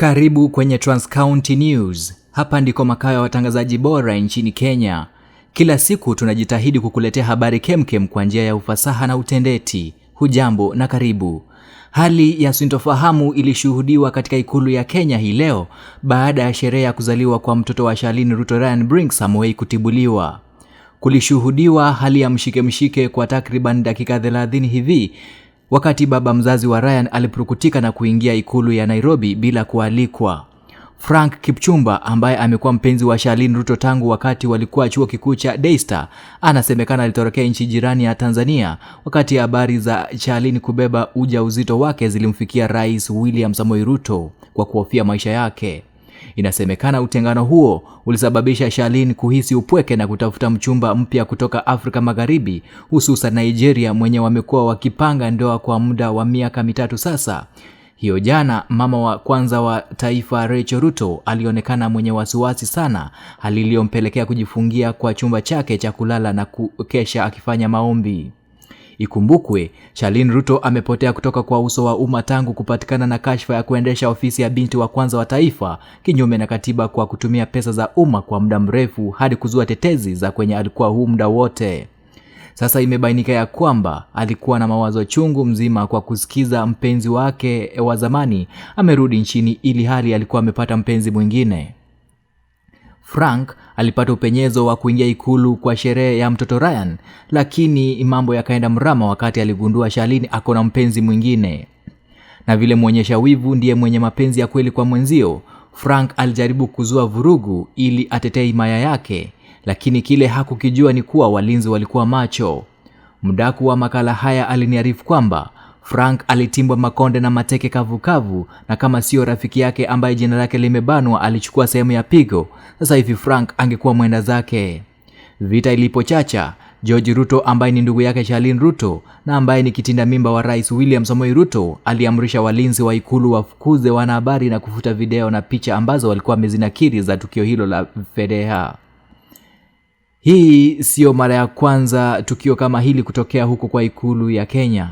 Karibu kwenye Transcounty News. Hapa ndiko makao ya watangazaji bora nchini Kenya. Kila siku tunajitahidi kukuletea habari kemkem kwa njia ya ufasaha na utendeti. Hujambo na karibu. Hali ya sintofahamu ilishuhudiwa katika ikulu ya Kenya hii leo baada ya sherehe ya kuzaliwa kwa mtoto wa Charlene Ruto Ryan Brinks Samoei kutibuliwa. Kulishuhudiwa hali ya mshike kwa takriban dakika 30 hivi wakati baba mzazi wa Ryan alipurukutika na kuingia ikulu ya Nairobi bila kualikwa. Frank Kipchumba ambaye amekuwa mpenzi wa Charlene Ruto tangu wakati walikuwa chuo kikuu cha Daystar, anasemekana alitorokea nchi jirani ya Tanzania wakati habari za Charlene kubeba ujauzito wake zilimfikia Rais William Samoei Ruto kwa kuhofia maisha yake. Inasemekana utengano huo ulisababisha Charlene kuhisi upweke na kutafuta mchumba mpya kutoka Afrika Magharibi, hususan Nigeria, mwenye wamekuwa wakipanga ndoa kwa muda wa miaka 3 sasa. Hiyo jana mama wa kwanza wa taifa Rachel Ruto alionekana mwenye wasiwasi sana, hali iliyompelekea kujifungia kwa chumba chake cha kulala na kukesha akifanya maombi. Ikumbukwe, Charlene Ruto amepotea kutoka kwa uso wa umma tangu kupatikana na kashfa ya kuendesha ofisi ya binti wa kwanza wa taifa kinyume na katiba kwa kutumia pesa za umma kwa muda mrefu hadi kuzua tetezi za kwenye alikuwa huu muda wote. Sasa imebainika ya kwamba alikuwa na mawazo chungu mzima kwa kusikiza mpenzi wake wa zamani amerudi nchini ili hali alikuwa amepata mpenzi mwingine. Frank alipata upenyezo wa kuingia ikulu kwa sherehe ya mtoto Ryan, lakini mambo yakaenda mrama wakati aligundua Charlene ako na mpenzi mwingine. Na vile muonyesha wivu ndiye mwenye mapenzi ya kweli kwa mwenzio, Frank alijaribu kuzua vurugu ili atetee himaya yake, lakini kile hakukijua ni kuwa walinzi walikuwa macho. Mdaku wa makala haya aliniarifu kwamba Frank alitimbwa makonde na mateke kavukavu, na kama sio rafiki yake ambaye jina lake limebanwa alichukua sehemu ya pigo, sasa hivi Frank angekuwa mwenda zake. Vita ilipochacha, George Ruto ambaye ni ndugu yake Charlene Ruto na ambaye ni kitinda mimba wa Rais William Samoei Ruto aliamrisha walinzi wa ikulu wafukuze wanahabari na kufuta video na picha ambazo walikuwa wamezinakiri za tukio hilo la fedheha. Hii sio mara ya kwanza tukio kama hili kutokea huko kwa ikulu ya Kenya.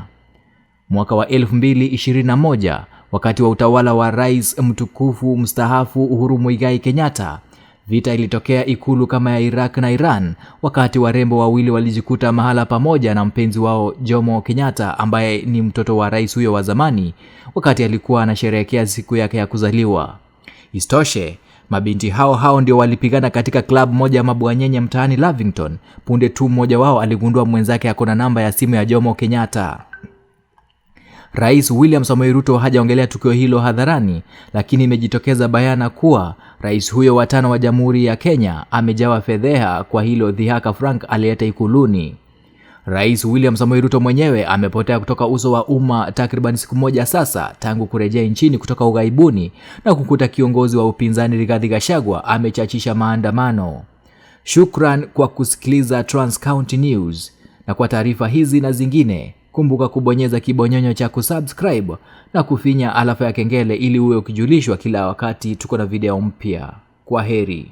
Mwaka wa 2021 wakati wa utawala wa Rais mtukufu mstaafu Uhuru Muigai Kenyatta, vita ilitokea ikulu kama ya Iraq na Iran wakati warembo wawili walijikuta mahala pamoja na mpenzi wao Jomo Kenyatta ambaye ni mtoto wa rais huyo wa zamani wakati alikuwa anasherehekea siku yake ya kuzaliwa. Istoshe, mabinti hao ndio walipigana katika club moja ya mabwanyenye mtaani Lavington punde tu mmoja wao aligundua mwenzake akona namba ya simu ya Jomo Kenyatta. Rais William Samoei Ruto hajaongelea tukio hilo hadharani, lakini imejitokeza bayana kuwa rais huyo wa 5 wa Jamhuri ya Kenya amejawa fedheha kwa hilo dhihaka Frank aliyeta ikuluni. Rais William Samoei Ruto mwenyewe amepotea kutoka uso wa umma takriban siku moja sasa tangu kurejea nchini kutoka ughaibuni na kukuta kiongozi wa upinzani Rigathi Gachagua amechachisha maandamano. Shukran kwa kusikiliza Transcounty News, na kwa taarifa hizi na zingine kumbuka kubonyeza kibonyonyo cha kusubscribe na kufinya alafa ya kengele ili uwe ukijulishwa kila wakati tuko na video mpya. Kwaheri.